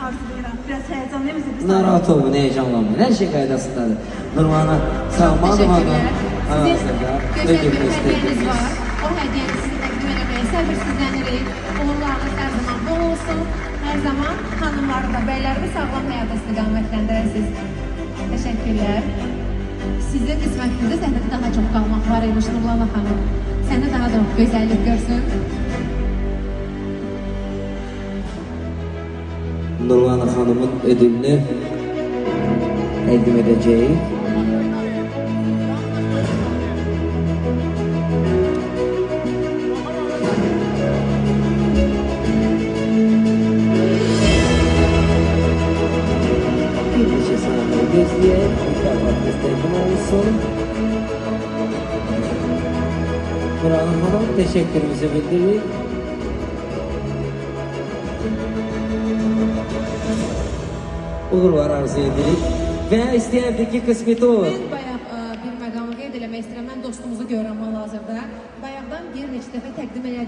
arzulayıram. Biraz heyecanlıyım sizi. Narahat olmayın, heyecanlanmayın. Her şey qaydasındadır. Nurman'a sağlamadım ama. Sizin gözəl bir hədiyyəniz var. O hədiyyəni sizə təqdim etməyə səbirsizlənirik. Uğurlarınız hər zaman bol olsun. Hər zaman hanımları da, bəyləri də sağlam həyata istiqamətləndirəsiniz. Təşəkkürlər. Sizin qismətinizdə səhnədə daha çox qalmaq var imiş Nurlan xanım. Sənə daha da gözəllik görsün. Nurlan Hanım'ın ödülünü təqdim edəcəyik. Bir neçə saniyə gözləyək, mükafatımız təqdim olsun. Nurhan Hanım, təşəkkürümüzü bildiririk. Uğurlar arzu edirik və istəyərdik ki, qismeti olur. Mən bayaq bir məqamı qeyd eləmək istəyirəm. Mən dostumuzu görürəm hal-hazırda. Bayaqdan bir neçə dəfə təqdim elədim.